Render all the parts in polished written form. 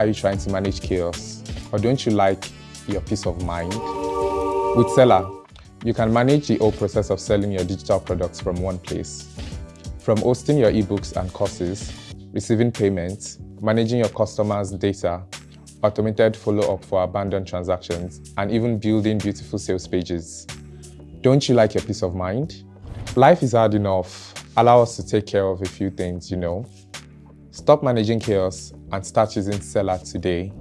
Are you trying to manage chaos? Or don't you like your peace of mind? With Seller, you can manage the whole process of selling your digital products from one place. From hosting your ebooks and courses, receiving payments, managing your customers' data, automated follow-up for abandoned transactions, and even building beautiful sales pages. Don't you like your peace of mind? Life is hard enough. Allow us to take care of a few things, Stop managing chaos and start using Seller today.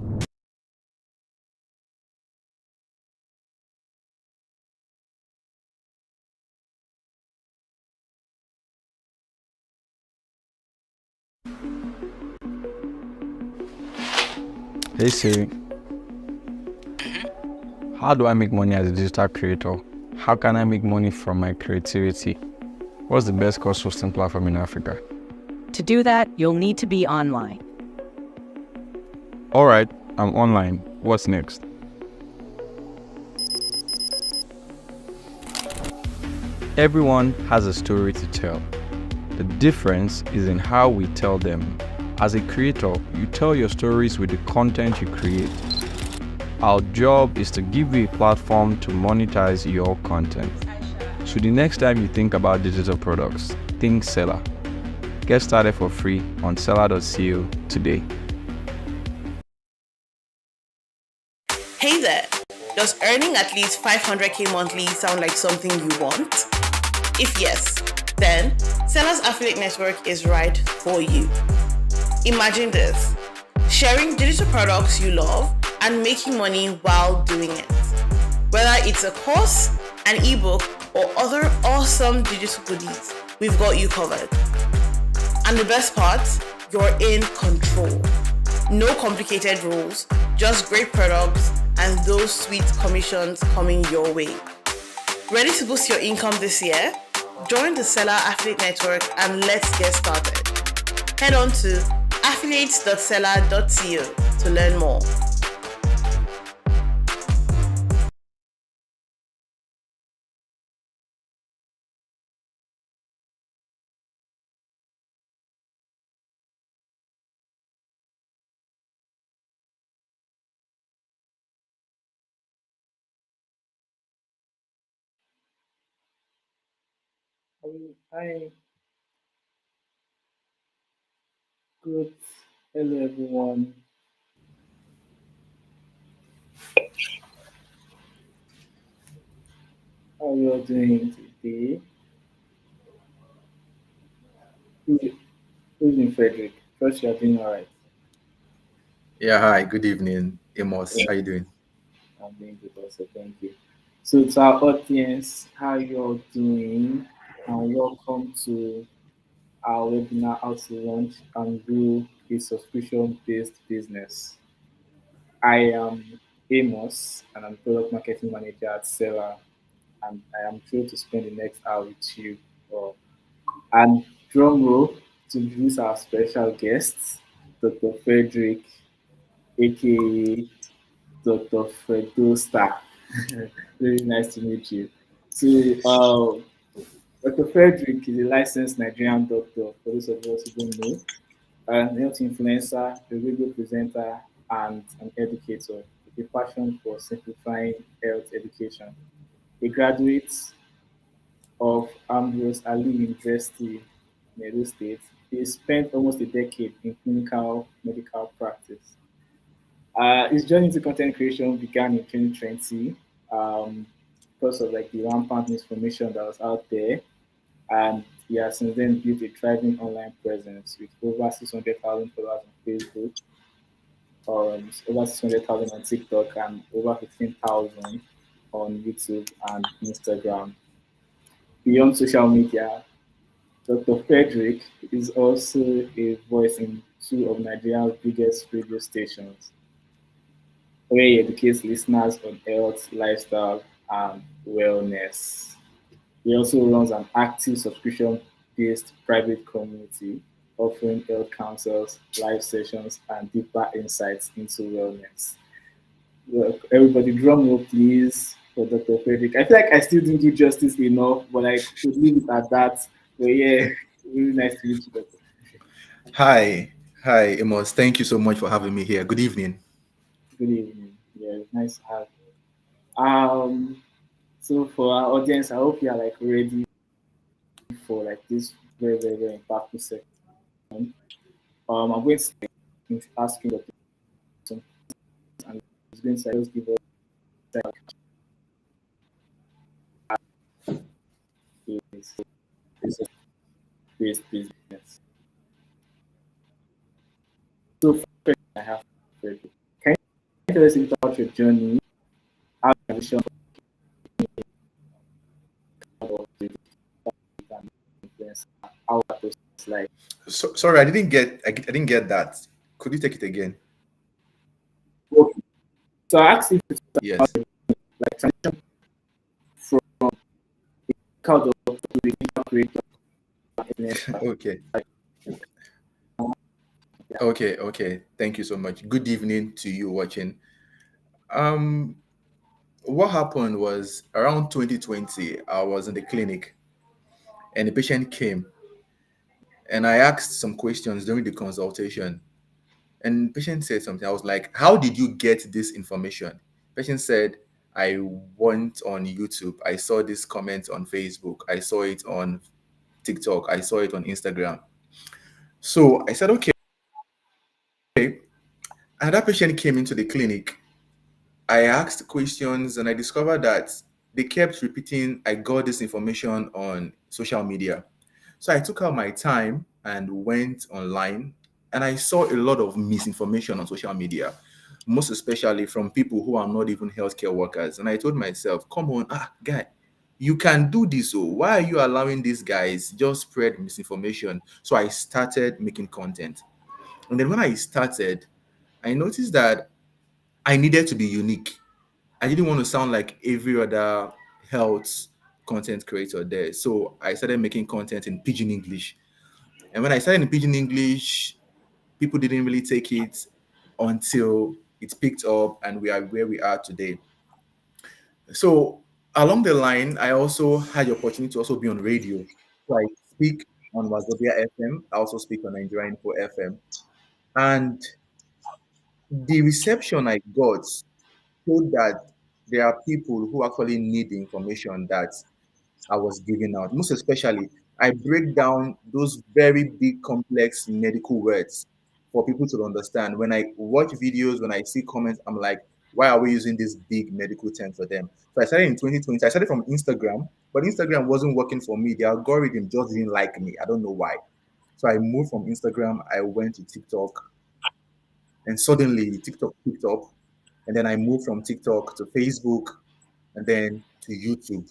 Hey Siri, how do I make money as a digital creator? How can I make money from my creativity? What's the best course hosting platform in Africa? To do that, you'll need to be online. All right, I'm online. What's next? Everyone has a story to tell. The difference is in how we tell them. As a creator, you tell your stories with the content you create. Our job is to give you a platform to monetize your content. So the next time you think about digital products, think Seller. Get started for free on seller.co today. Hey there! Does earning at least 500k monthly sound like something you want? If yes, then Seller's Affiliate Network is right for you. Imagine this: sharing digital products you love and making money while doing it. Whether it's a course, an ebook, or other awesome digital goodies, we've got you covered. And the best part, you're in control. No complicated rules, just great products and those sweet commissions coming your way. Ready to boost your income this year? Join the Seller Affiliate Network and let's get started. Head on to affiliates.seller.co to learn more. Hi, good. Hello, everyone. How are you all doing today? Who- Who's in Frederick? First, you're doing all right. Yeah, hi, good evening, Amos. Yeah, How you doing? I'm doing good also. Thank you. So, to our audience, how are you all doing? And welcome to our webinar, How to Launch and Grow a Subscription-Based Business. I am Amos, and I'm Product Marketing Manager at Seller, and I am thrilled to spend the next hour with you. all. And drum roll to introduce our special guest, Dr. Frederick, aka Dr. Fredo Star. Very nice to meet you. So, Dr. Frederick is a licensed Nigerian doctor, for those of us who don't know, an health influencer, a radio presenter, and an educator with a passion for simplifying health education. A graduate of Ambrose Ali University in Edo State. He spent almost a decade in clinical medical practice. His journey into content creation began in 2020 um, because of like the rampant misinformation that was out there, and he has since then built a thriving online presence with over 600,000 followers on Facebook, over 600,000 on TikTok, and over 15,000 on YouTube and Instagram. Beyond social media, Dr. Frederick is also a voice in two of Nigeria's biggest radio stations, where he educates listeners on health, lifestyle, and wellness. He also runs an active subscription based private community offering health counsels, live sessions, and deeper insights into wellness. Well, everybody, drum roll, please, for Dr. Frederick. I feel like I still didn't do justice enough, but I could leave it at that. But yeah, really nice to meet you, Dr. Hi, Hi, Amos. Thank you so much for having me here. Good evening. Good evening. Yeah, it's nice to have you. So for our audience, I hope you are like ready for like this very impactful section. I'm going to ask you some and it's going to just give us like his based business. So first question I have for you. Can you tell us about your journey, how you transition from the influence, how that was like? Sorry, I didn't get that. Could you take it again? Okay. So I asked if it's Yes. like transition from cloud to the creator business. Okay. Like, Okay. Thank you so much. Good evening to you watching. Um, what happened was around 2020, I was in the clinic and the patient came and I asked some questions during the consultation. And the patient said something. I was like, "How did you get this information?" Patient said, "I went on YouTube. I saw this comment on Facebook. I saw it on TikTok. I saw it on Instagram." So I said, "Okay." And that patient came into the clinic. I asked questions and I discovered that they kept repeating, "I got this information on social media." So I took out my time and went online and I saw a lot of misinformation on social media, most especially from people who are not even healthcare workers. And I told myself, come on, guy, you can do this. So why are you allowing these guys just spread misinformation? So I started making content. And then when I started, I noticed that I needed to be unique. I didn't want to sound like every other health content creator there. So I started making content in Pidgin English. And when I started in Pidgin English, people didn't really take it until it picked up and we are where we are today. So along the line, I also had the opportunity to also be on radio. So I speak on Wazobia FM. I also speak on Nigerian Info FM. And the reception I got showed that there are people who actually need the information that I was giving out. Most especially, I break down those very big, complex medical words for people to understand. When I watch videos, when I see comments, I'm like, why are we using this big medical term for them? So I started in 2020. I started from Instagram, but Instagram wasn't working for me. The algorithm just didn't like me. I don't know why. So I moved from Instagram, I went to TikTok, and suddenly TikTok picked up. And then I moved from TikTok to Facebook and then to YouTube.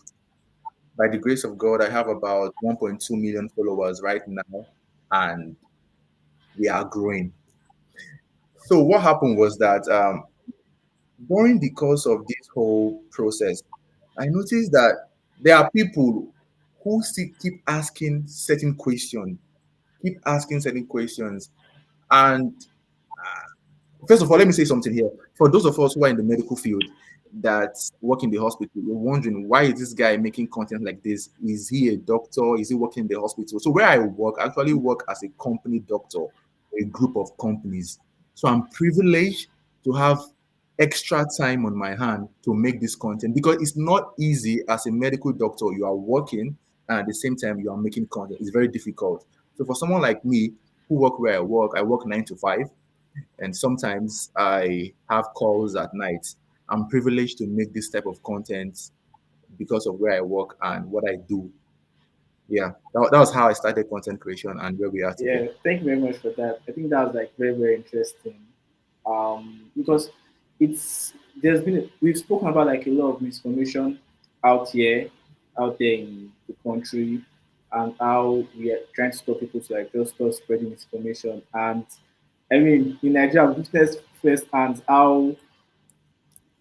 By the grace of God, I have about 1.2 million followers right now, and we are growing. So what happened was that during the course of this whole process, I noticed that there are people who still keep asking certain questions, and first of all, let me say something here. For those of us who are in the medical field that work in the hospital, you're wondering why is this guy making content like this? Is he a doctor? Is he working in the hospital? So where I work, I actually work as a company doctor, a group of companies. So I'm privileged to have extra time on my hand to make this content because it's not easy as a medical doctor. You are working and at the same time you are making content. It's very difficult. So for someone like me who work where I work 9 to 5 and sometimes I have calls at night. I'm privileged to make this type of content because of where I work and what I do. Yeah, that was how I started content creation and where we are today. Yeah, thank you very much for that. I think that was like very interesting. Because it's there's been we've spoken about like a lot of misinformation out here, out there in the country, and how we are trying to stop people to like just stop spreading misinformation. And I mean, in Nigeria, I've witnessed firsthand how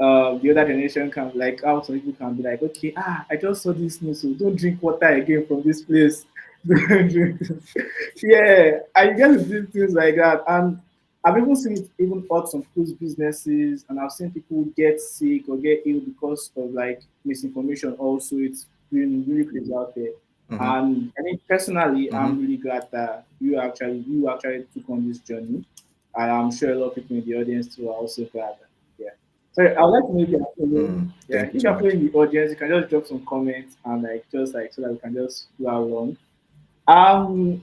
the other generation can like how some people can be like, okay, I just saw this news, so don't drink water again from this place. Don't drink. Yeah, I get to do things like that, and I've even seen it even hurt some people's businesses, and I've seen people get sick or get ill because of like misinformation. Also, it's been really crazy out there. Mm-hmm. And I think personally, I'm Mm-hmm. really glad that you actually took on this journey. And I'm sure a lot of people in the audience too are also glad. Yeah. So I would like to know if you're following. Mm. Yeah, Thank if you so you're much. following the audience, you can just drop some comments and just so that we can just go along.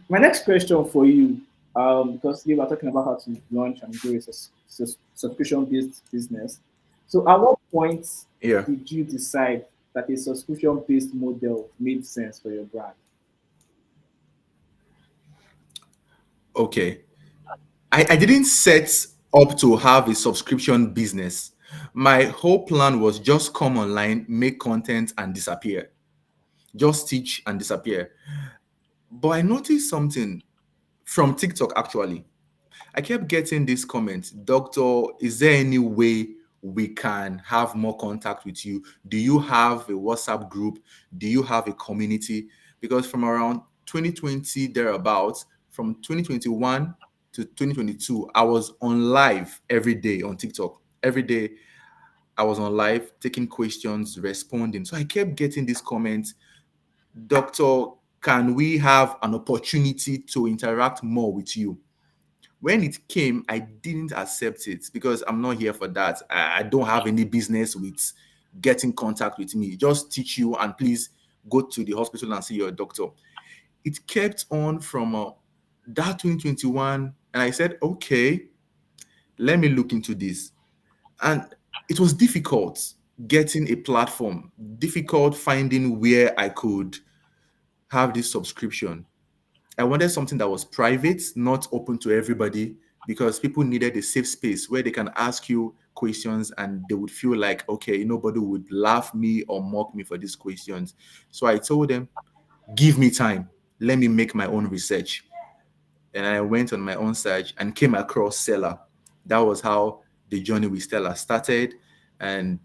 My next question for you, because you were talking about how to launch and grow a subscription-based business. So, at what point Yeah. did you decide that a subscription-based model made sense for your brand? Okay. I didn't set up to have a subscription business. My whole plan was just come online, make content, and disappear. Just teach and disappear. But I noticed something from TikTok actually. I kept getting this comment, Doctor, is there any way we can have more contact with you? Do you have a WhatsApp group? Do you have a community? Because from around 2020 thereabouts, from 2021 to 2022, I was on live every day on TikTok. Every day I was on live taking questions, responding. So I kept getting these comments, Doctor, can we have an opportunity to interact more with you? When it came, I didn't accept it because I'm not here for that. I don't have any business with getting contact with me. Just teach you and please go to the hospital and see your doctor. It kept on from that 2021, and I said, okay, let me look into this. And it was difficult getting a platform, difficult finding where I could have this subscription. I wanted something that was private, not open to everybody, because people needed a safe space where they can ask you questions and they would feel like, okay, nobody would laugh me or mock me for these questions. So I told them, give me time. Let me make my own research. And I went on my own search and came across Seller. That was how the journey with Stella started. And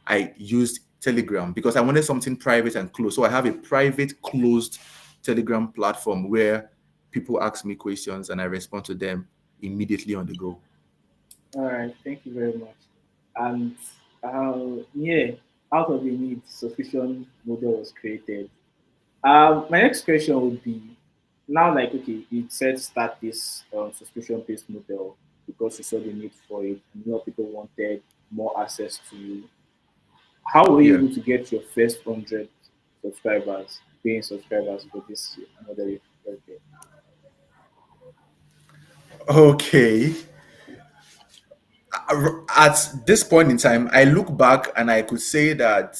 I used Telegram because I wanted something private and closed. So I have a private, closed Telegram platform where people ask me questions and I respond to them immediately on the go. All right, thank you very much. And yeah, out of the need, sufficient model was created. My next question would be now, like, okay, you said start this subscription based model because you saw the need for it, and more people wanted more access to you. How were you Yeah. able to get your first 100 subscribers, paying subscribers for this model? Okay. Okay. At this point in time, I look back and I could say that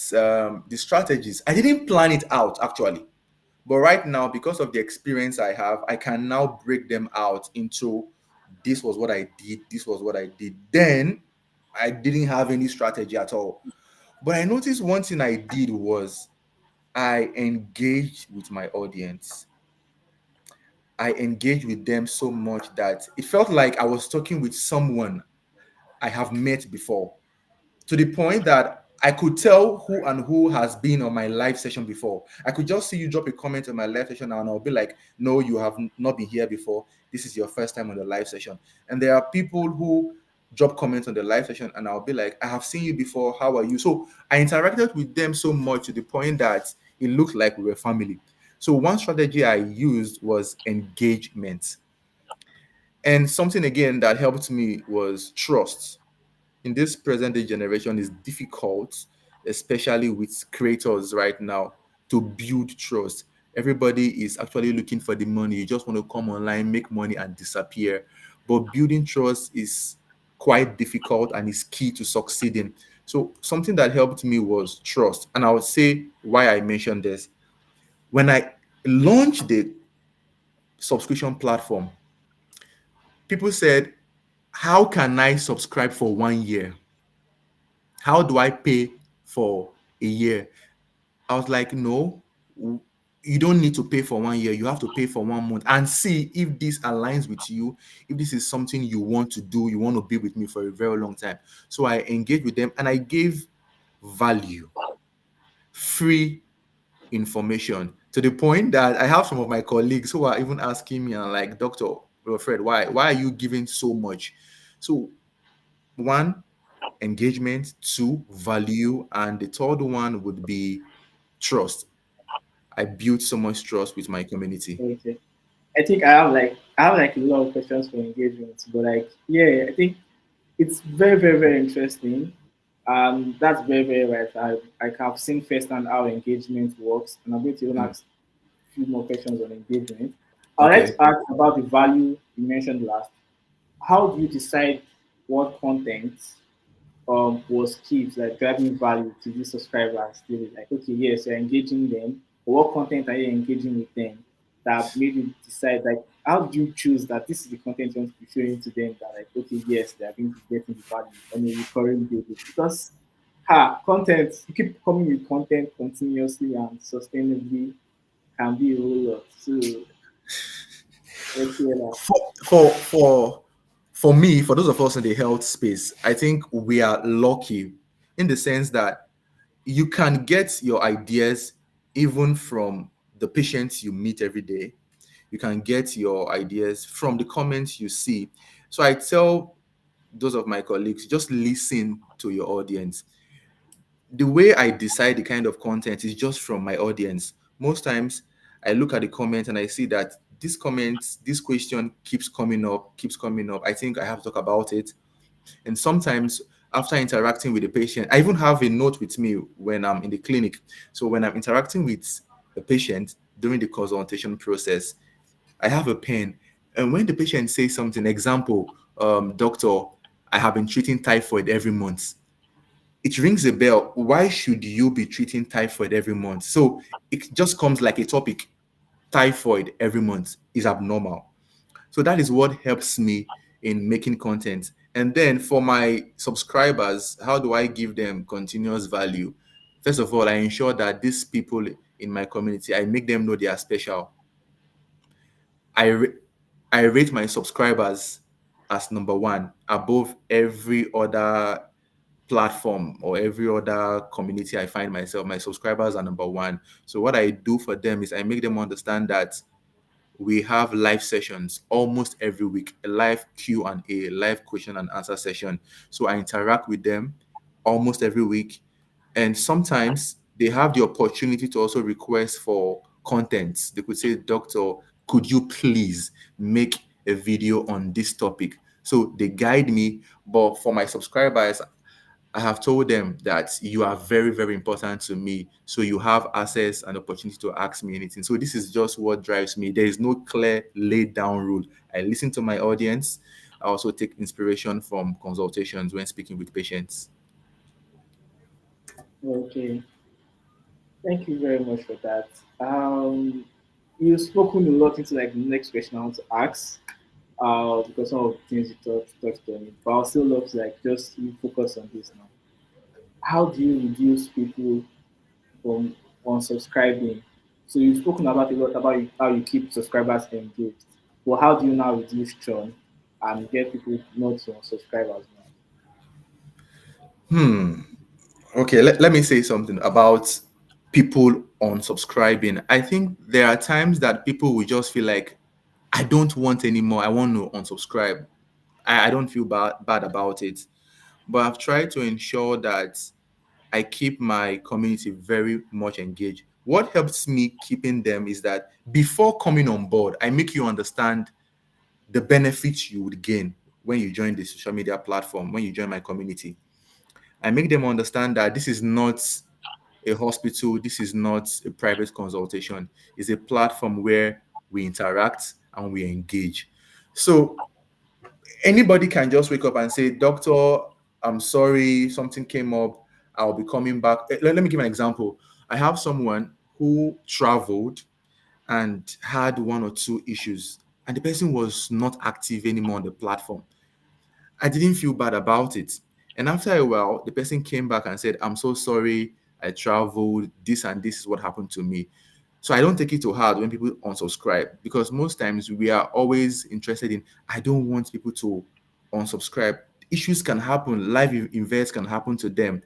the strategies, I didn't plan it out actually. But right now, because of the experience I have, I can now break them out into this was what I did, this was what I did. Then I didn't have any strategy at all. But I noticed one thing I did was I engaged with my audience. I engaged with them so much that it felt like I was talking with someone I have met before, to the point that I could tell who and who has been on my live session before. I could just see you drop a comment on my live session and I'll be like, no, you have not been here before. This is your first time on the live session. And there are people who drop comments on the live session and I'll be like, I have seen you before. How are you? So I interacted with them so much to the point that it looked like we were family. So one strategy I used was engagement. And something again that helped me was trust. In this present day generation is difficult, especially with creators right now, to build trust. Everybody is actually looking for the money. You just want to come online, make money, and disappear. But building trust is quite difficult and is key to succeeding. So something that helped me was trust. And I would say why I mentioned this. When I launched the subscription platform, people said, how can I subscribe for 1 year? How do I pay for a year? I was like, no, you don't need to pay for 1 year. You have to pay for 1 month and see if this aligns with you, if this is something you want to do, you want to be with me for a very long time. So I engaged with them and I gave value, free information, to the point that I have some of my colleagues who are even asking me, and like, Doctor Fred, why are you giving so much? So one, engagement, two, value, and the third one would be trust. I built so much trust with my community. Okay. I think I have like a lot of questions for engagement, but like yeah, I think it's very, very, very interesting. That's very, very right. I have seen firsthand how engagement works, and I'm going to even Mm, ask a few more questions on engagement. I'd like okay. to ask about the value you mentioned last. How do you decide what content was key to like driving value to these subscribers? Daily? Like, okay, yes, you're engaging them, but what content are you engaging with them that made you decide like how do you choose that this is the content you want to be showing to them that like okay, yes, they are going to be getting the value on a recurring basis? Because content, you keep coming with content continuously and sustainably can be a whole lot. So let's hear that. For me, for those of us in the health space, I think we are lucky in the sense that you can get your ideas even from the patients you meet every day. You can get your ideas from the comments you see. So I tell those of my colleagues, just listen to your audience. The way I decide the kind of content is just from my audience. Most times I look at the comment and I see that this comment, this question keeps coming up, keeps coming up. I think I have to talk about it. And sometimes after interacting with the patient, I even have a note with me when I'm in the clinic. So when I'm interacting with the patient during the consultation process, I have a pen. And when the patient says something, example, doctor, I have been treating typhoid every month. It rings a bell. Why should you be treating typhoid every month? So it just comes like a topic. Typhoid every month is abnormal. So that is what helps me in making content. And then for my subscribers, how do I give them continuous value? First of all, I ensure that these people in my community, I make them know they are special. I, ra- I rate my subscribers as number one above every other platform or every other community I find myself. My subscribers are number one. So what I do for them is I make them understand that we have live sessions almost every week, a live Q&A, live question and answer session. So I interact with them almost every week. And sometimes they have the opportunity to also request for content. They could say, Doctor, could you please make a video on this topic? So they guide me. But for my subscribers, I have told them that you are very, very important to me. So you have access and opportunity to ask me anything. So this is just what drives me. There is no clear laid down rule. I listen to my audience. I also take inspiration from consultations when speaking with patients. Okay. Thank you very much for that. You've spoken a lot into like the next question I want to ask, because some of the things you touched on it. But I'll still love to like just you focus on this now. How do you reduce people from unsubscribing? So you've spoken about a lot about how you keep subscribers engaged. But how do you now reduce churn and get people not to unsubscribe as well? Hmm. Okay, let me say something about people unsubscribing. I think there are times that people will just feel like, I don't want anymore. I want to unsubscribe. I don't feel bad about it. But I've tried to ensure that I keep my community very much engaged. What helps me keeping them is that before coming on board, I make you understand the benefits you would gain when you join the social media platform, when you join my community. I make them understand that this is not a hospital, this is not a private consultation. It's a platform where we interact and we engage. So anybody can just wake up and say, Doctor, I'm sorry, something came up. I'll be coming back. Let me give an example. I have someone who traveled and had one or two issues, and the person was not active anymore on the platform. I didn't feel bad about it. And after a while, the person came back and said, I'm so sorry. I traveled. This and this is what happened to me. So I don't take it to heart when people unsubscribe because most times we are always interested in, I don't want people to unsubscribe. Issues can happen, life events can happen to them.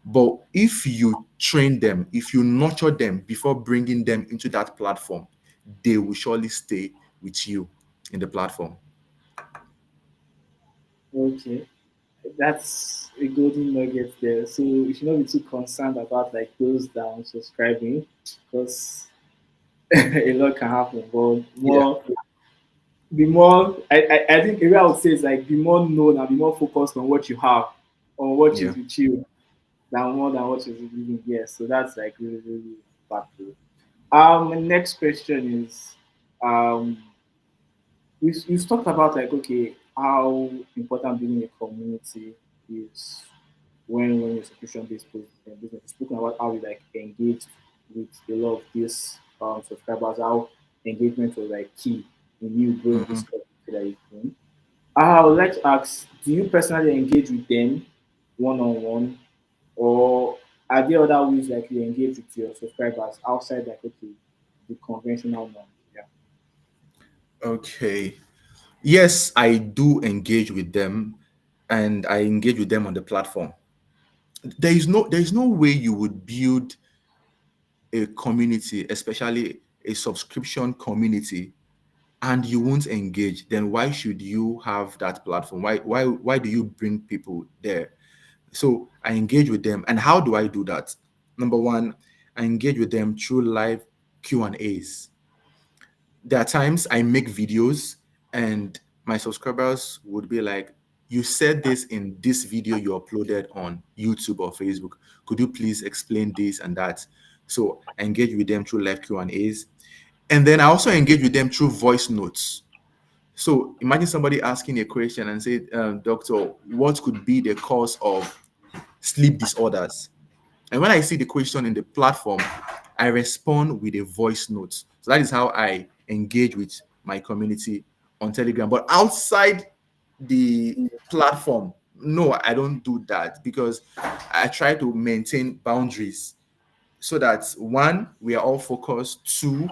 But if you train them, if you nurture them before bringing them into that platform, they will surely stay with you in the platform. Okay. That's a golden nugget there. So you should not be too concerned about like those down subscribing because a lot can happen, but Yeah. the more I think the way I would say is like be more known and be more focused on what you have, on what Yeah. is with you, than more than what is living. Yes, so that's like really, really impactful. My next question is, um, we've talked about like okay, how important building a community is when you're subscription based business. We've spoken about how we like engage with a lot of these subscribers, how engagement was like key in you growing Mhm. this community that you've grown. I would like to ask, do you personally engage with them one on one, or are there other ways like you engage with your subscribers outside like okay the conventional one? Yeah. Okay. Yes, I do engage with them, and I engage with them on the platform. There is no way you would build a community, especially a subscription community, and you won't engage. Then why should you have that platform? Why do you bring people there? So I engage with them. And how do I do that? Number one, I engage with them through live Q&As. There are times I make videos and my subscribers would be like, you said this in this video you uploaded on YouTube or Facebook. Could you please explain this and that? So I engage with them through live Q&As. And then I also engage with them through voice notes. So imagine somebody asking a question and say, Doctor, what could be the cause of sleep disorders? And when I see the question in the platform, I respond with a voice note. So that is how I engage with my community on Telegram. But outside the platform, no, I don't do that because I try to maintain boundaries so that one, we are all focused. Two,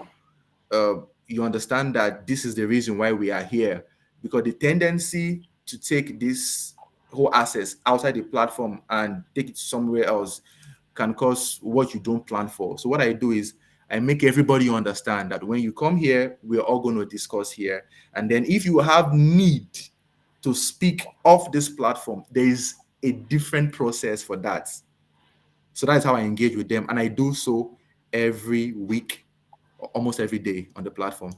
you understand that this is the reason why we are here. Because the tendency to take this whole access outside the platform and take it somewhere else can cause what you don't plan for. So what I do is I make everybody understand that when you come here, we're all going to discuss here. And then if you have need to speak off this platform, there is a different process for that. So that's how I engage with them. And I do so every week, almost every day on the platform.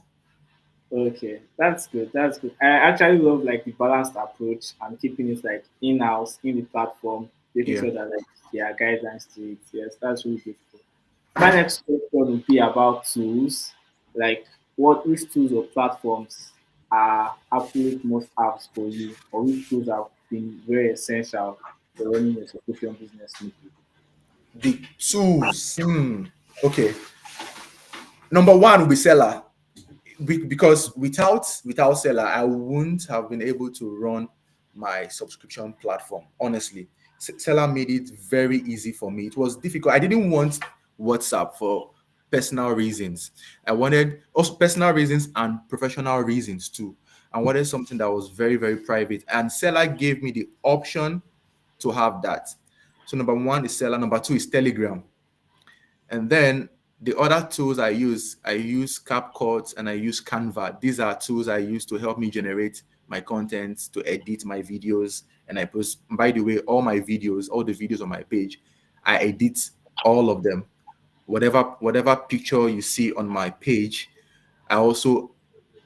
Okay, that's good. That's good. I actually love like the balanced approach and keeping it like in house in the platform, making Yeah. sure that like there are guidelines to it. Yes, that's really beautiful. My next question would be about tools, like which tools or platforms are absolute must haves for you, or which tools have been very essential for running your subscription business smoothly. The tools. Okay. Number one will be seller. Because without seller, I wouldn't have been able to run my subscription platform. Honestly, seller made it very easy for me. It was difficult. I didn't want WhatsApp for personal reasons. I wanted also personal reasons and professional reasons too. I wanted something that was very, very private. And seller gave me the option to have that. So number one is seller. Number two is Telegram. And then the other tools I use CapCut and I use Canva. These are tools I use to help me generate my content, to edit my videos, and I post. By the way, all the videos on my page, I edit all of them. Whatever picture you see on my page, I also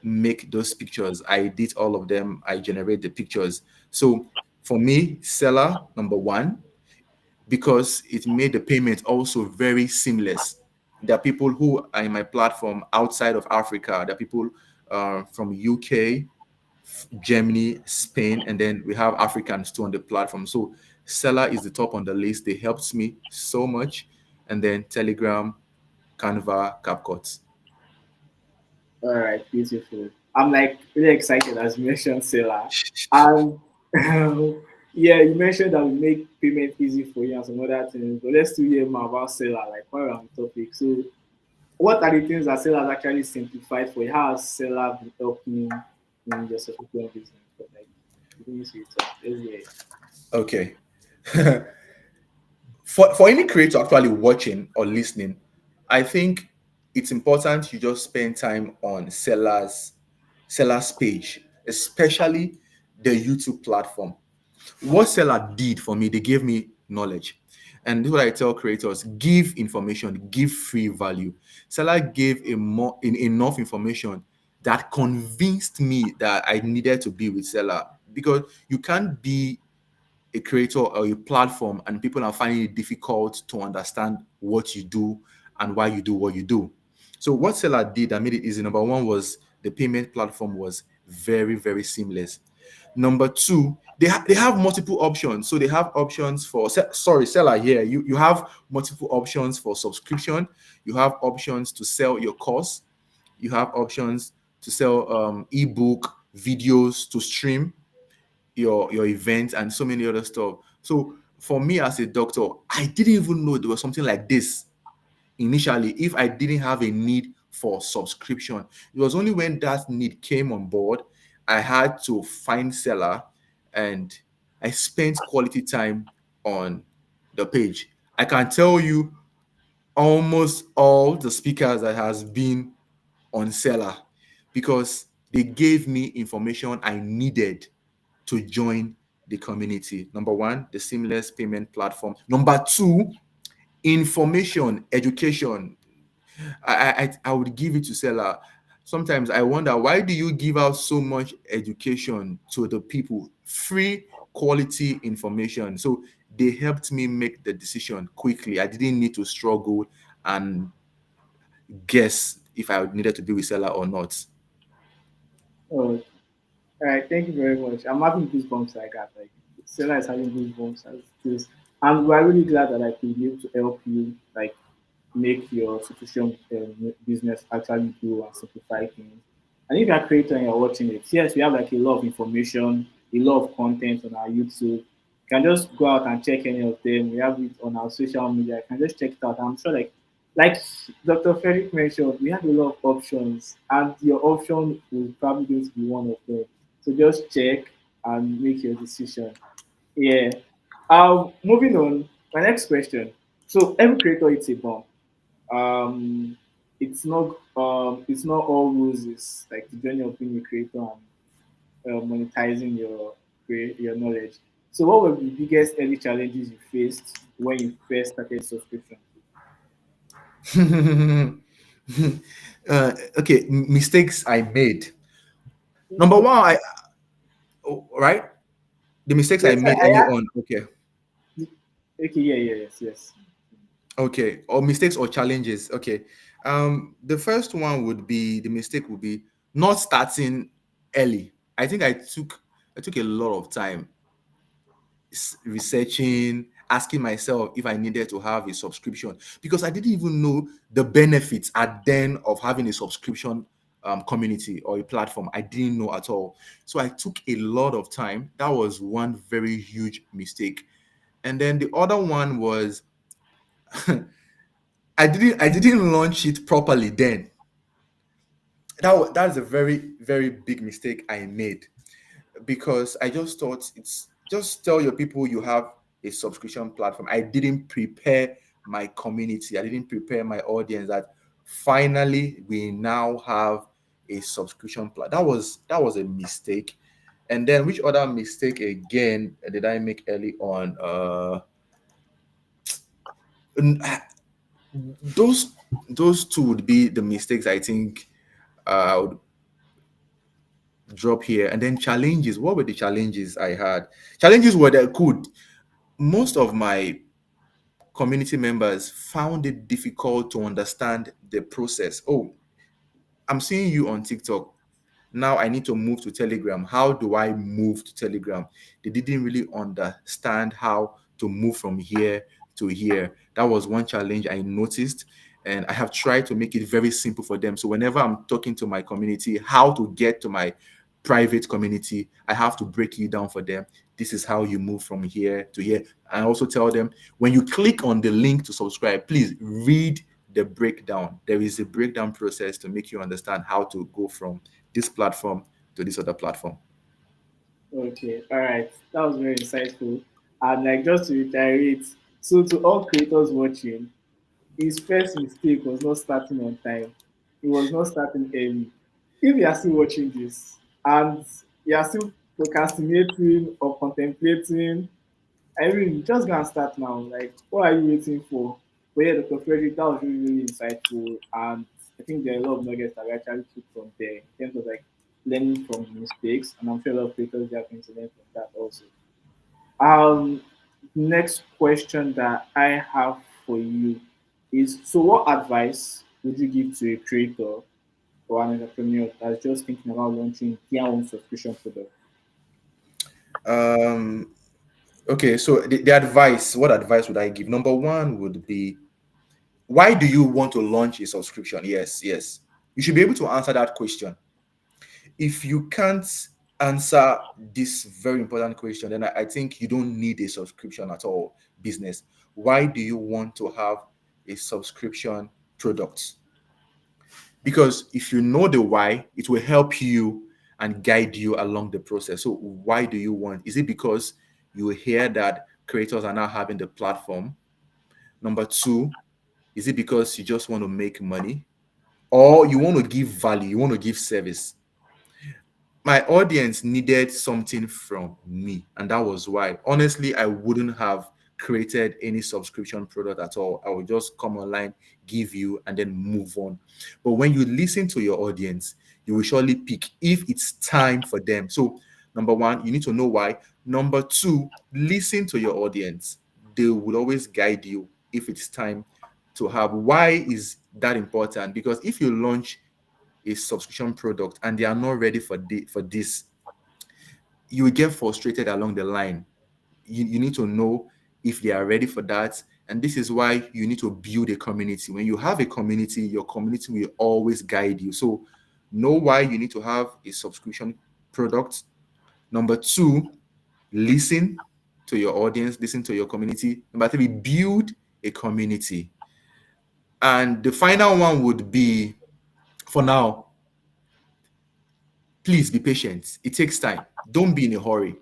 make those pictures. I edit all of them. I generate the pictures. So for me, seller number one, because it made the payment also very seamless. There are people who are in my platform outside of Africa. There are people from UK, Germany, Spain, and then we have Africans too on the platform. So Seller is the top on the list. They helped me so much. And then Telegram, Canva, CapCut. All right, beautiful. I'm like really excited as you mentioned Seller. And yeah, you mentioned that we make payment easy for you and some other things. But let's still hear more about Seller, like while we're on the topic. So what are the things that Seller has actually simplified for you? How has Seller been helping in your subscription business? But like you didn't see it. Let's hear it. Okay. For any creator actually watching or listening, I think it's important you just spend time on sellers page, especially the YouTube platform. What seller did for me, they gave me knowledge. And this is what I tell creators: give information, give free value. Seller gave enough information that convinced me that I needed to be with Seller, because you can't be a creator or a platform and people are finding it difficult to understand what you do and why you do what you do. So what Seller did that made it easy, number one, was the payment platform was very, very seamless. Number two, they have multiple options. So they have options for Seller here. You have multiple options for subscription. You have options to sell your course. You have options to sell ebook, videos, to stream your event, and so many other stuff. So for me as a doctor, I didn't even know there was something like this initially if I didn't have a need for subscription. It was only when that need came on board, I had to find Seller, and I spent quality time on the page. I can tell you almost all the speakers that has been on Seller, because they gave me information I needed to join the community. Number one, the seamless payment platform. Number two, information, education. I would give it to Seller. Sometimes I wonder, why do you give out so much education to the people? Free quality information. So they helped me make the decision quickly. I didn't need to struggle and guess if I needed to be with Seller or not. Oh, all right. Thank you very much. I'm having goosebumps like that. Like Stella is having goosebumps as this, and we're really glad that I could be able to help you like make your subscription business actually grow and simplify things. And if you're a creator and you're watching it, yes, we have like a lot of information, a lot of content on our YouTube. You can just go out and check any of them. We have it on our social media. You can just check it out. I'm sure like Dr. Frederick mentioned, we have a lot of options, and your option will probably going to be one of them. So just check and make your decision. Yeah. Moving on. My next question. So every creator hits a bomb. um it's not all roses like the journey of being a creator and monetizing your knowledge. So what were the biggest early challenges you faced when you first started subscription? Okay, mistakes I made. Number one, right, the mistakes I Yes, made early on. Okay, okay, yes. okay, or mistakes or challenges. Okay, the first one would be, the mistake would be not starting early. I think I took a lot of time researching, asking myself if I needed to have a subscription, because I didn't even know the benefits at then of having a subscription community or a platform. I didn't know at all. So I took a lot of time. That was one very huge mistake. And then the other one was I didn't launch it properly then. That's a very, very big mistake I made, because I just thought it's just tell your people you have a subscription platform. I didn't prepare my community. I didn't prepare my audience that finally we now have a subscription plan. That was a mistake. And then which other mistake again did I make early on? N- those those two would be the mistakes I think I would drop here. And then challenges. What were the challenges I had? Challenges were that could most of my community members found it difficult to understand the process. Oh, I'm seeing you on TikTok. Now I need to move to Telegram. How do I move to Telegram? They didn't really understand how to move from here to here. That was one challenge I noticed. And I have tried to make it very simple for them. So whenever I'm talking to my community, how to get to my private community, I have to break it down for them. This is how you move from here to here. I also tell them, when you click on the link to subscribe, please read the breakdown. There is a breakdown process to make you understand how to go from this platform to this other platform. Okay, all right. That was very insightful. And like just to reiterate, so to all creators watching, his first mistake was not starting on time. He was not starting early. If you are still watching this and you are still procrastinating or contemplating, I mean, just gonna start now. Like, what are you waiting for? But yeah, Dr. Frederick, that was really, really insightful. And I think there are a lot of nuggets that we actually took from there in terms of like learning from mistakes. And I'm sure a lot of creators are going to learn from that also. Um, Next question that I have for you is, so what advice would you give to a creator or an entrepreneur that's just thinking about launching their own subscription product? Um, okay, so the advice, what advice would I give? Number one would be, why do you want to launch a subscription? Yes, yes. You should be able to answer that question. If you can't answer this very important question, then I think you don't need a subscription at all. Business. Why do you want to have a subscription product? Because if you know the why, it will help you and guide you along the process. So why do you want? Is it because you hear that creators are now having the platform? Number two, is it because you just want to make money? Or you want to give value, you want to give service? My audience needed something from me, and that was why. Honestly, I wouldn't have created any subscription product at all. I would just come online, give you, and then move on. But when you listen to your audience, you will surely pick if it's time for them. So number one, you need to know why. Number two, listen to your audience. They will always guide you if it's time to have. Why is that important? Because if you launch a subscription product and they are not ready for this, you will get frustrated along the line. You need to know if they are ready for that. And this is why you need to build a community. When you have a community, your community will always guide you. So know why you need to have a subscription product. Number two, listen to your audience, listen to your community. Number three, build a community. And the final one would be, for now, please be patient. It takes time. Don't be in a hurry.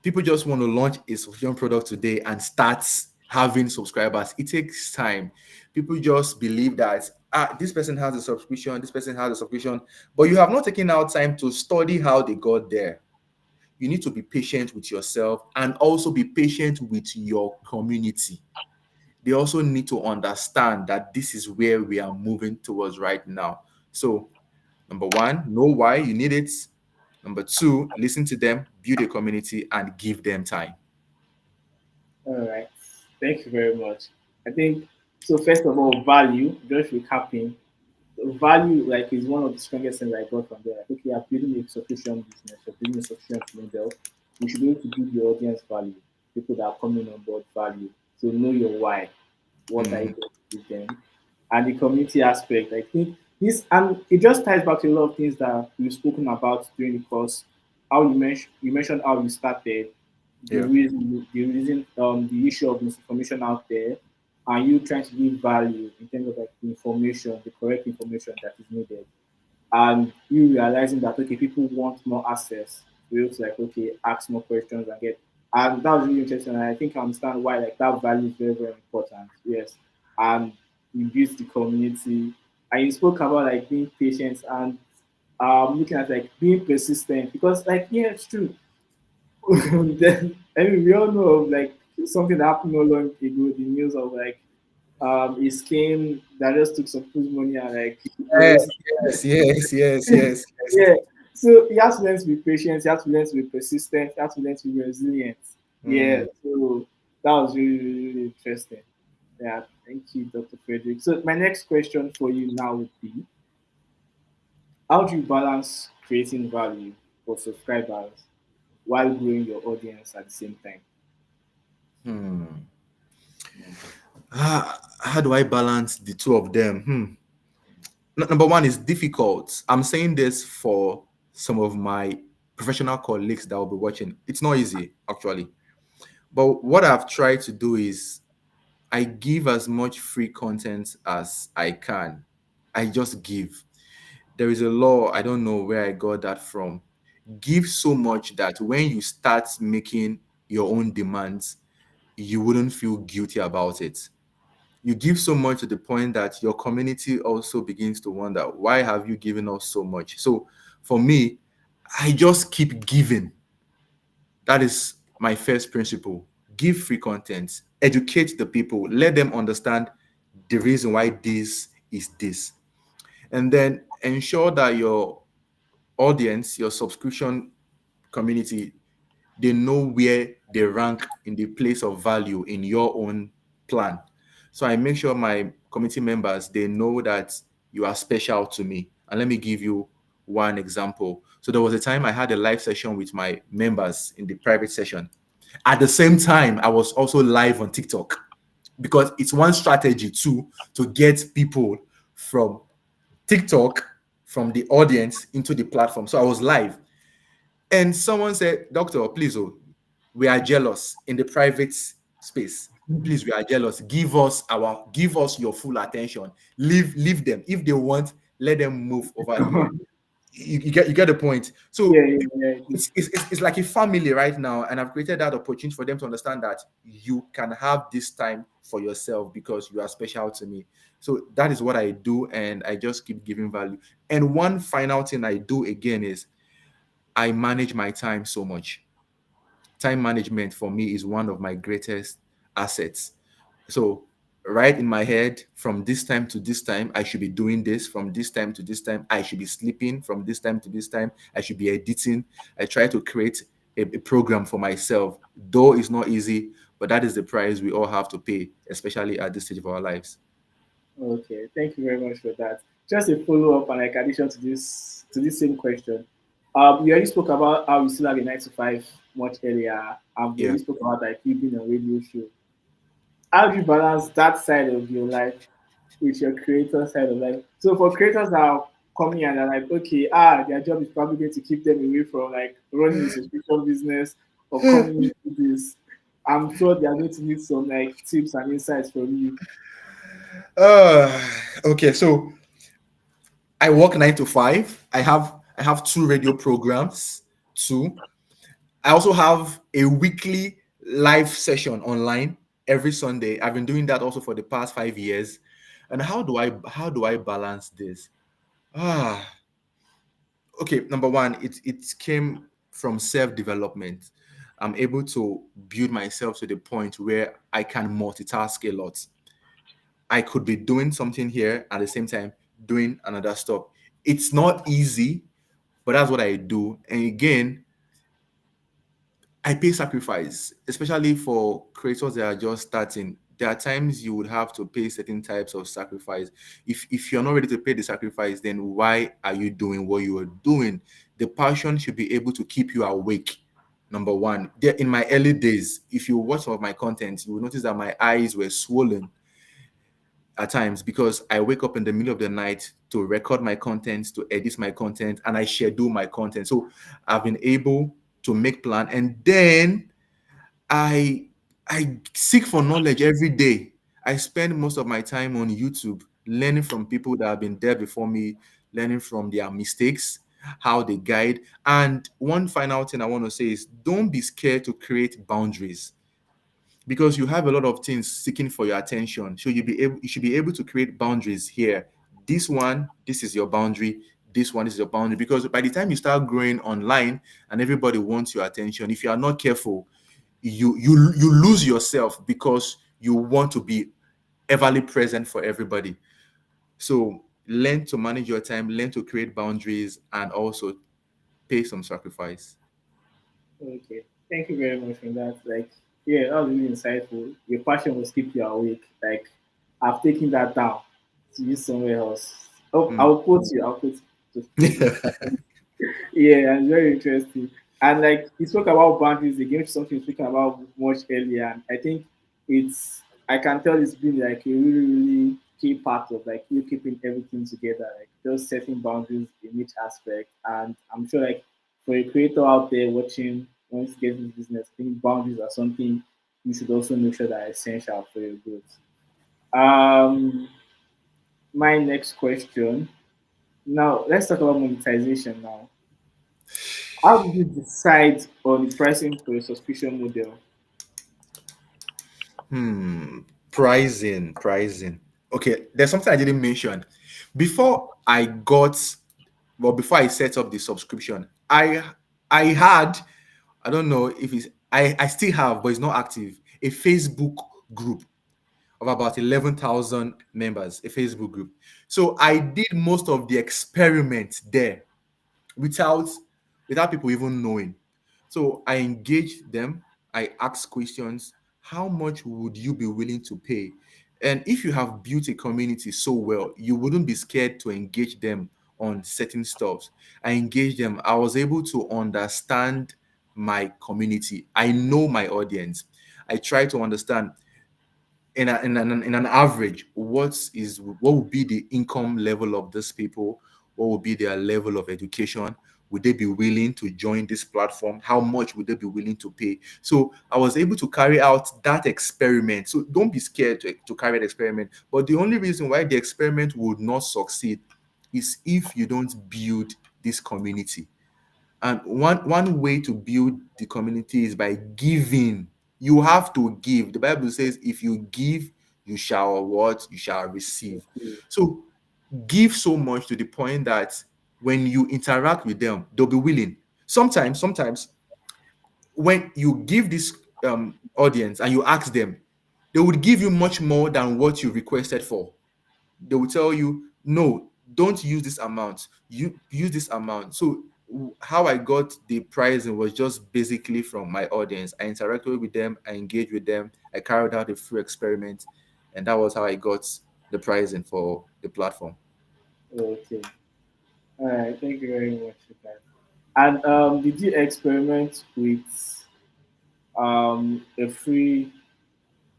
People just want to launch a subscription product today and start having subscribers. It takes time. People just believe that this person has a subscription, this person has a subscription, but you have not taken out time to study how they got there. You need to be patient with yourself and also be patient with your community. They also need to understand that this is where we are moving towards right now. So number one, know why you need it. Number two, listen to them, build a community, and give them time. All right. Thank you very much. I think so. First of all, value. Just recapping, value like is one of the strongest things I got from there. Like, okay, you're building a subscription business, you're building a subscription model. You should be able to give your audience value, people that are coming on board value. So know your why. What are you Mhm. going to give them? And the community aspect, I think this, and it just ties back to a lot of things that we've spoken about during the course. How you mentioned how you started, Yeah. the issue of misinformation out there, and you trying to give value in terms of like the information, the correct information that is needed, and you realizing that okay, people want more access. We also like okay, ask more questions and get, and that was really interesting. And I think I understand why like that value is very, very important. Yes, and you built the community, and you spoke about like being patient and looking at like being persistent because like yeah, it's true. Then I mean we all know of like something that happened not long ago, the news of like a scheme that just took some people's money and like Yes, people yes, yes, yes, yes, yes. yeah. So you have to learn to be patient, you have to learn to be persistent, you have to learn to be resilient. Yeah. Mm. So that was really, really, really interesting. Yeah, thank you, Dr. Frederick. So my next question for you now would be, how do you balance creating value for subscribers while growing your audience at the same time? Hmm. How do I balance the two of them? Number one is difficult. I'm saying this for some of my professional colleagues that will be watching. It's not easy, actually. But what I've tried to do is I give as much free content as I can. I just give. There is a law, I don't know where I got that from. Give so much that when you start making your own demands, you wouldn't feel guilty about it. You give so much to the point that your community also begins to wonder, why have you given us so much? So for me, I just keep giving. That is my first principle. give free content, educate the people, let them understand the reason why this is this, and then ensure that your audience, your subscription community, they know where they rank in the place of value in your own plan. So I make sure my community members, they know that you are special to me. And let me give you one example. So there was a time I had a live session with my members in the private session. At the same time, I was also live on TikTok, because it's one strategy too to get people from TikTok, from the audience, into the platform. So I was live. And someone said, Doctor, please, oh, we are jealous in the private space. Please, we are jealous. Give us your full attention. Leave them. If they want, let them move over here. You get the point. So Yeah. it's like a family right now, and I've created that opportunity for them to understand that you can have this time for yourself because you are special to me. So that is what I do, and I just keep giving value. And one final thing I do again is I manage my time so much. Time management for me is one of my greatest assets. So, right in my head, from this time to this time, I should be doing this. From this time to this time, I should be sleeping. From this time to this time, I should be editing. I try to create a program for myself, though it's not easy, but that is the price we all have to pay, especially at this stage of our lives. Okay, thank you very much for that. Just a follow up and like addition to this same question. You already spoke about how you still have a 9 to 5 much earlier. You Yeah. already spoke about like you being on radio show. How do you balance that side of your life with your creator side of life? So for creators that are coming and are like, okay, their job is probably going to keep them away from like running a subscription business or coming into this. I'm sure they are going to need some like tips and insights from you. Uh, okay, so I work 9 to 5. I have two radio programs, two. I also have a weekly live session online every Sunday. I've been doing that also for the past 5 years. And how do I balance this? Ah, okay. Number one, it came from self-development. I'm able to build myself to the point where I can multitask a lot. I could be doing something here at the same time doing another stuff. It's not easy, but that's what I do. And again, I pay sacrifice, especially for creators that are just starting. There are times you would have to pay certain types of sacrifice. If you're not ready to pay the sacrifice, then why are you doing what you are doing? The passion should be able to keep you awake. Number one, there in my early days, if you watch some of my content, you will notice that my eyes were swollen at times because I wake up in the middle of the night to record my content, to edit my content, and I schedule my content. So I've been able to make plan, and then I I seek for knowledge every day. I spend most of my time on YouTube learning from people that have been there before me, learning from their mistakes, how they guide. And one final thing I want to say is don't be scared to create boundaries because you have a lot of things seeking for your attention. So you should be able to create boundaries here. This one, this is your boundary. This one is your boundary. Because by the time you start growing online and everybody wants your attention, if you are not careful, you lose yourself because you want to be everly present for everybody. So learn to manage your time, learn to create boundaries, and also pay some sacrifice. Okay. Thank you very much for that. Like, yeah, that was really insightful. Your passion will keep you awake. Like, I've taken that down to use somewhere else. Oh, Mm. I'll quote you. I'll quote you. Just quote you. Yeah, and very interesting. And like you spoke about boundaries again, which is something you speaking about much earlier. And I think I can tell it's been like a really, really key part of like you keeping everything together, like just setting boundaries in each aspect. And I'm sure like for a creator out there watching wants to get into business, I think boundaries are something you should also make sure that are essential for your growth. Um, my next question. Now let's talk about monetization now. How did you decide on the pricing for your subscription model? Hmm. Pricing. Okay, there's something I didn't mention. Before I got, well, before I set up the subscription, I had, I don't know if it's, I still have, but it's not active, a Facebook group of about 11,000 members, a Facebook group. So I did most of the experiment there without people even knowing. So I engaged them, I asked questions. How much would you be willing to pay? And if you have built a community so well, you wouldn't be scared to engage them on certain stuff. I engaged them. I was able to understand my community. I know my audience. I try to understand in an average what would be the income level of these people, what would be their level of education, would they be willing to join this platform, how much would they be willing to pay. So I was able to carry out that experiment. So don't be scared to carry that experiment, but the only reason why the experiment would not succeed is if you don't build this community. And one way to build the community is by giving. You have to give. The Bible says, if you give, you shall what? You shall receive. So give so much to the point that when you interact with them, they'll be willing. Sometimes when you give this audience and you ask them, they would give you much more than what you requested for. They will tell you, no, don't use this amount. You use this amount. So how I got the pricing was just basically from my audience. I interacted with them, I engaged with them, I carried out a free experiment, and that was how I got the pricing for the platform. Okay. All right. Thank you very much for that. And did you experiment with a free?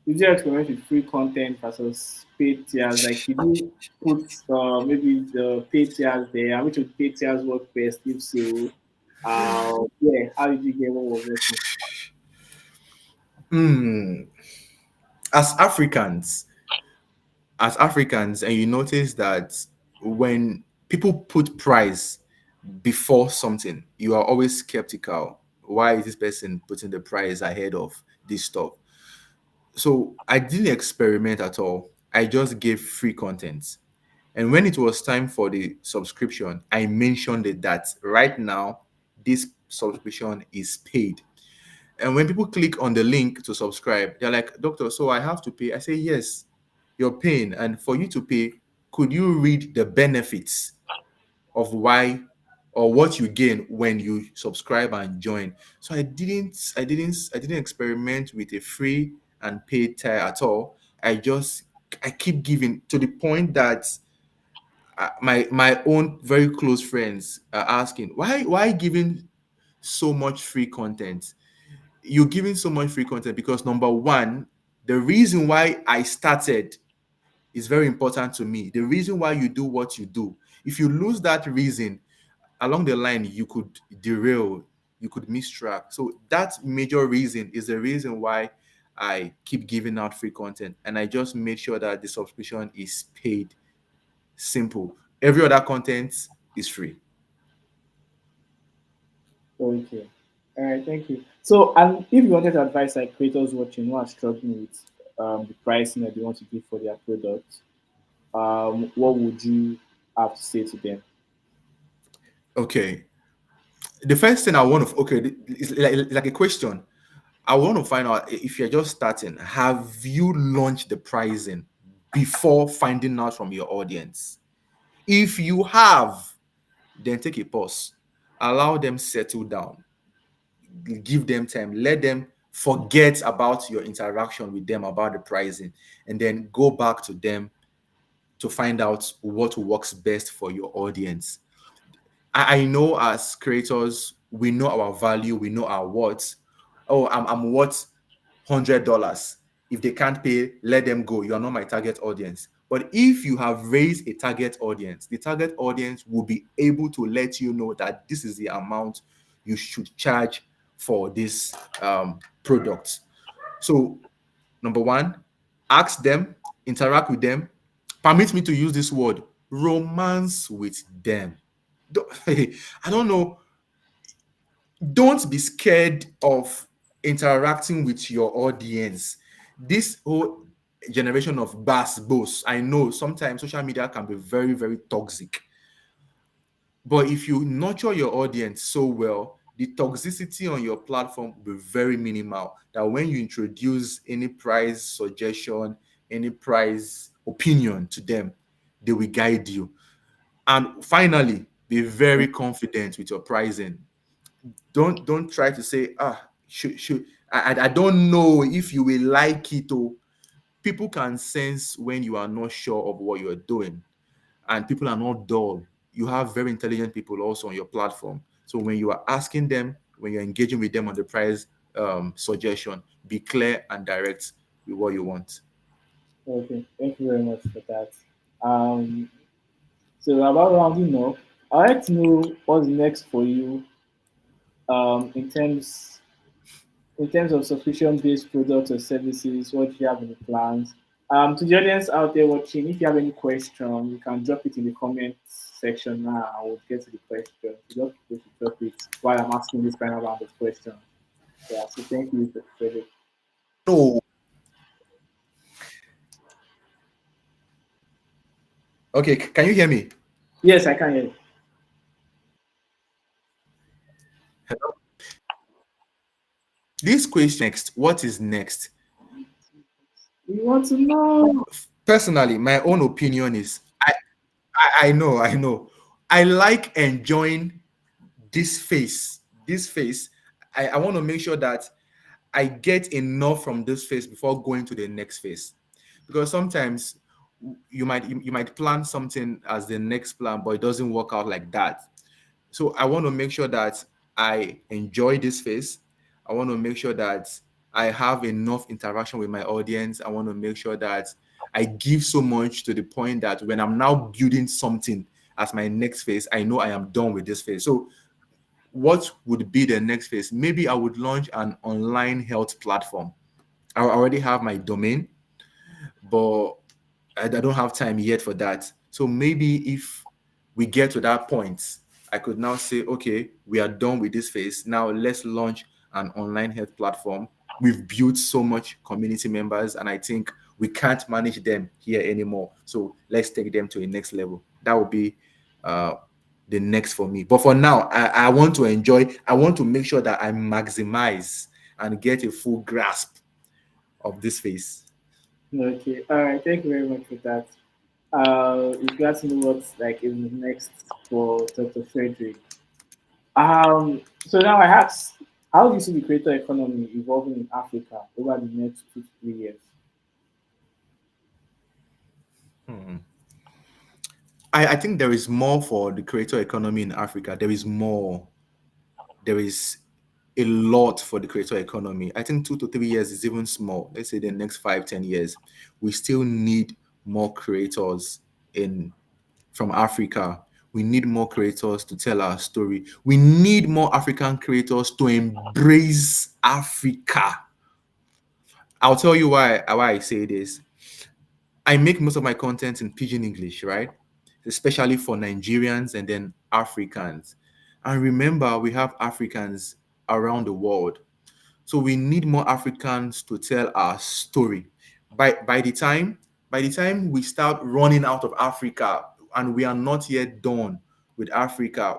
Did you experiment with free content versus paid tiers? Like, did you put maybe the paid tiers there? Which would paid tiers work best? If so, yeah, how did you get what was working? As Africans, and you notice that when people put price before something, you are always skeptical. Why is this person putting the price ahead of this stuff? So I didn't experiment at all. I just gave free content. And when it was time for the subscription, I mentioned it that right now this subscription is paid. And when people click on the link to subscribe, they're like, Doctor, so I have to pay? I say, yes, you're paying. And for you to pay, could you read the benefits of why or what you gain when you subscribe and join? So I didn't experiment with a free and paid tier at all. I keep giving to the point that my own very close friends are asking, why giving so much free content? You're giving so much free content because, number one, the reason why I started is very important to me. The reason why you do what you do. If you lose that reason, along the line, you could derail, you could miss track. So that major reason is the reason why I keep giving out free content. And I just made sure that the subscription is paid. Simple. Every other content is free. Okay. All right. Thank you. So, and if you wanted to advise like creators watching who are struggling with the pricing that they want to give for their product, what would you have to say to them? Okay. The first thing I want to, okay, it's like a question. I want to find out, if you're just starting, have you launched the pricing before finding out from your audience? If you have, then take a pause. Allow them settle down. Give them time. Let them forget about your interaction with them about the pricing, and then go back to them to find out what works best for your audience. I know as creators, we know our value, we know our worth. Oh, I'm worth $100. If they can't pay, let them go. You are not my target audience. But if you have raised a target audience, the target audience will be able to let you know that this is the amount you should charge for this product. So, number one, ask them, interact with them. Permit me to use this word, romance with them. I don't know. Don't be scared of interacting with your audience. This whole generation of boss, I know sometimes social media can be very, very toxic. But if you nurture your audience so well, the toxicity on your platform will be very minimal. That when you introduce any price suggestion, any price opinion to them, they will guide you. And finally, be very confident with your pricing. Don't try to say, should I don't know if you will like it. Or people can sense when you are not sure of what you're doing, and people are not dull. You have very intelligent people also on your platform. So when you are asking them, when you're engaging with them on the price suggestion, be clear and direct with what you want. Okay, thank you very much for that. Um, so about rounding up, I'd like to know what's next for you in terms of subscription-based products or services. What do you have in the plans? To the audience out there watching, if you have any question, you can drop it in the comment section now. I will get to the question. You just need to drop it while I'm asking this final round of questions. Yeah, so thank you, Frederick. No. Okay, can you hear me? Yes, I can hear you. This question next, what is next? We want to know. Personally, my own opinion is I know. I like enjoying this phase. This phase. I want to make sure that I get enough from this phase before going to the next phase. Because sometimes you might plan something as the next plan, but it doesn't work out like that. So I want to make sure that I enjoy this phase. I want to make sure that I have enough interaction with my audience. I want to make sure that I give so much to the point that when I'm now building something as my next phase, I know I am done with this phase. So what would be the next phase? Maybe I would launch an online health platform. I already have my domain, but I don't have time yet for that. So maybe if we get to that point, I could now say, okay, we are done with this phase. Now let's launch an online health platform. We've built so much community members, and I think we can't manage them here anymore. So let's take them to a next level. That would be uh, the next for me. But for now, I want to enjoy, I want to make sure that I maximize and get a full grasp of this phase. Okay, all right. Thank you very much for that. If you ask me what's like in the next for Dr. Frederick. So now I ask, how do you see the creator economy evolving in Africa over the next 2 to 3 years? Hmm. I think there is more for the creator economy in Africa. There is more. There is a lot for the creator economy. I think 2 to 3 years is even small. Let's say the next 5, 10 years, we still need more creators in from Africa. We need more creators to tell our story. We need more African creators to embrace Africa. I'll tell you why I say this. I make most of my content in Pidgin English, right? Especially for Nigerians and then Africans. And remember, we have Africans around the world. So we need more Africans to tell our story. By the time we start running out of Africa and we are not yet done with Africa,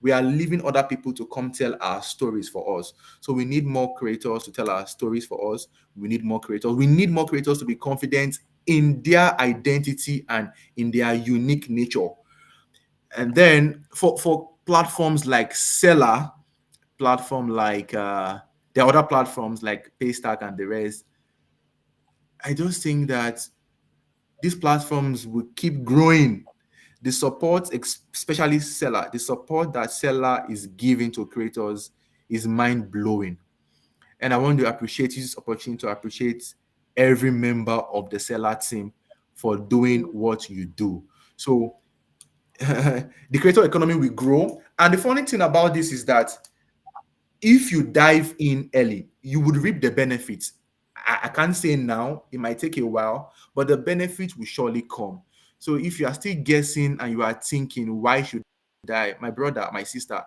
we are leaving other people to come tell our stories for us. So we need more creators to tell our stories for us. We need more creators. We need more creators to be confident in their identity and in their unique nature. And then for platforms like Seller, platform like there are other platforms like Paystack and the rest, I just think that these platforms will keep growing. The support, especially Seller, the support that Seller is giving to creators is mind blowing. And I want to appreciate this opportunity to appreciate every member of the Seller team for doing what you do. So the creator economy will grow. And the funny thing about this is that if you dive in early, you would reap the benefits. I can't say now, it might take a while, but the benefits will surely come. So if you are still guessing and you are thinking, why should I? My brother, my sister,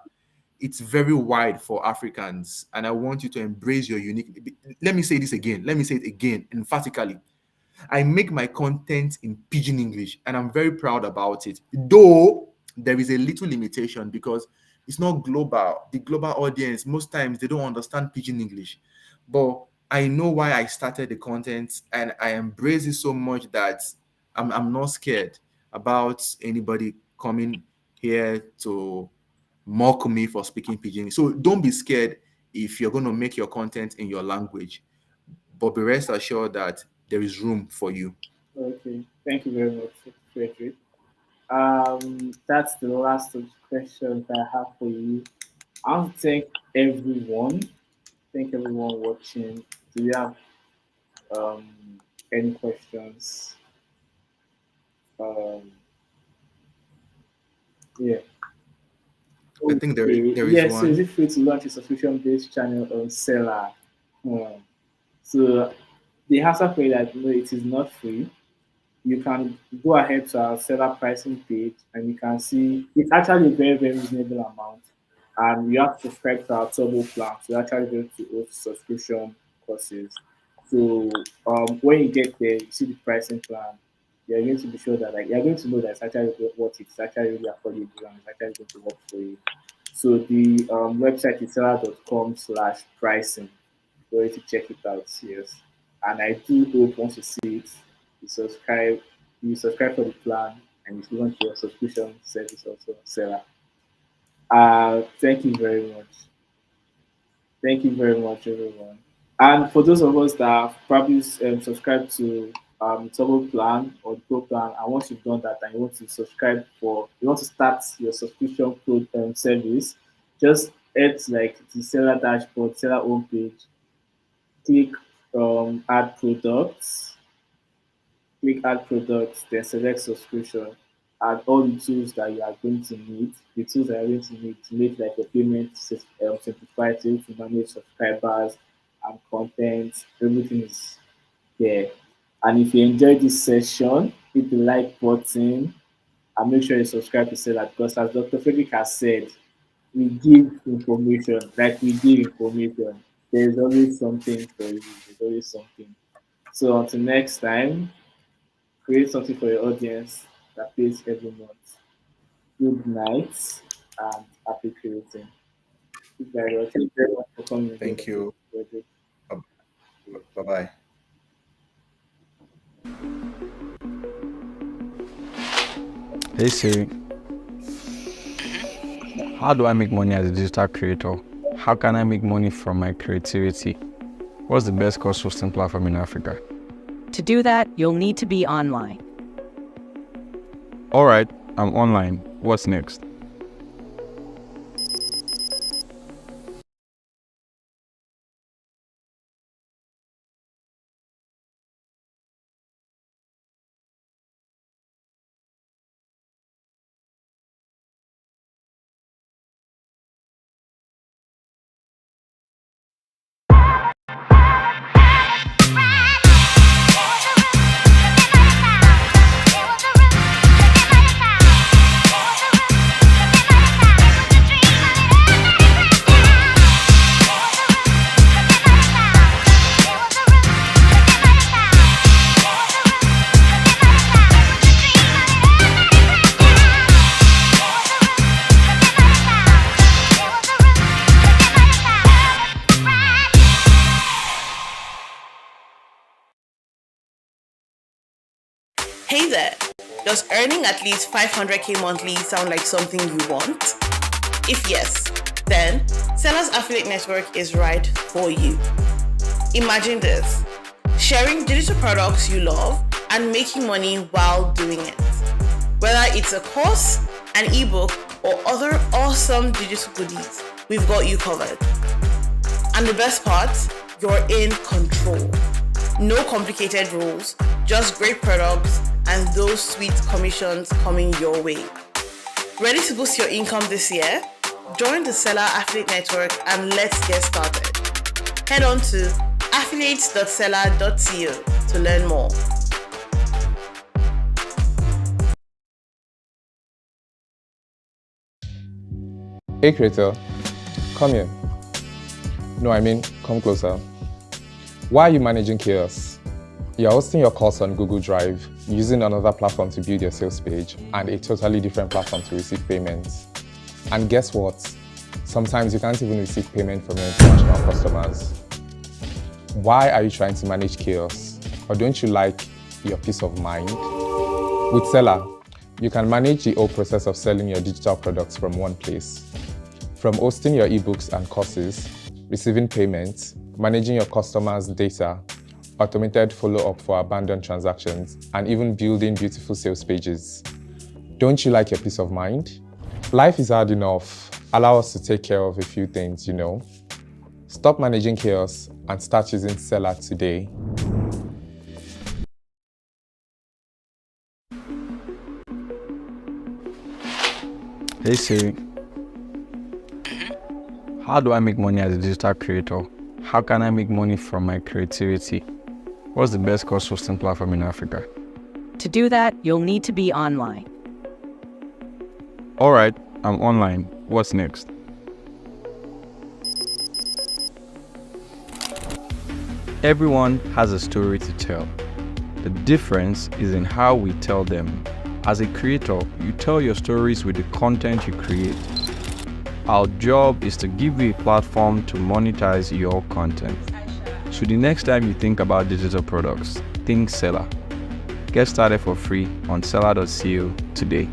it's very wide for Africans. And I want you to embrace your unique. Let me say this again. Let me say it again emphatically. I make my content in Pidgin English, and I'm very proud about it. Though there is a little limitation because It's not global. The global audience, most times they don't understand Pidgin English. But I know why I started the content, and I embrace it so much that I'm not scared about anybody coming here to mock me for speaking Pidgin. So don't be scared if you're going to make your content in your language, but be rest assured that there is room for you. Okay, thank you very much, Frederick. That's the last of the questions I have for you. I want to everyone. Thank everyone watching. Do you have um, any questions? Um, yeah. I think there Okay. there is Yes. So is one. it free to launch a subscription-based channel on Seller? So the answer for that, no, it is not free. You can go ahead to our seller pricing page and you can see it's actually a very, very reasonable amount. And you have to subscribe to our turbo plan. So you're actually going to host subscription courses. So when you get there, you see the pricing plan. You're going to be sure that like you're going to know that it's actually what it's actually really affordable and it's actually going to work for you. So the website is seller.com/pricing for you to check it out. Yes. And I do hope once you see it, you subscribe for the plan, and if you want your subscription service also, Seller. Thank you very much. Thank you very much, everyone. And for those of us that have probably subscribed to Turbo Plan or the Pro Plan, and once you've done that and you want to you want to start your subscription service, just head to like the seller dashboard, seller homepage, click add products, then select subscription, and all the tools that you are going to need, the tools that you are going to need to make like your payment simplified to manage subscribers and content, everything is there. And if you enjoyed this session, hit the like button and make sure you subscribe to Seller because as Dr. Frederick has said, we give information, like we give information. There's always something for you. There's always something. So until next time, create something for your audience that pays every month. Good night and happy creating. Thank you very much for coming. Thank you. Bye bye. Hey Siri, how do I make money as a digital creator? How can I make money from my creativity? What's the best course hosting platform in Africa? To do that, you'll need to be online. All right, I'm online. What's next? Hey there! Does earning at least 500k monthly sound like something you want? If yes, then Sellers Affiliate Network is right for you. Imagine this: sharing digital products you love and making money while doing it. Whether it's a course, an ebook, or other awesome digital goodies, we've got you covered. And the best part, you're in control. No complicated rules, just great products and those sweet commissions coming your way. Ready to boost your income this year? Join the Seller Affiliate Network and let's get started. Head on to affiliates.seller.co to learn more. Hey creator, come here. No, I mean, come closer. Why are you managing chaos? You're hosting your course on Google Drive, using another platform to build your sales page, and a totally different platform to receive payments. And guess what? Sometimes you can't even receive payment from your international customers. Why are you trying to manage chaos? Or don't you like your peace of mind? With Seller, you can manage the whole process of selling your digital products from one place. From hosting your ebooks and courses, receiving payments, managing your customers' data, automated follow-up for abandoned transactions, and even building beautiful sales pages. Don't you like your peace of mind? Life is hard enough. Allow us to take care of a few things, Stop managing chaos and start using Seller today. Hey Siri. How do I make money as a digital creator? How can I make money from my creativity? What's the best course hosting platform in Africa? To do that, you'll need to be online. All right, I'm online. What's next? Everyone has a story to tell. The difference is in how we tell them. As a creator, you tell your stories with the content you create. Our job is to give you a platform to monetize your content. So the next time you think about digital products, think Seller. Get started for free on seller.co today.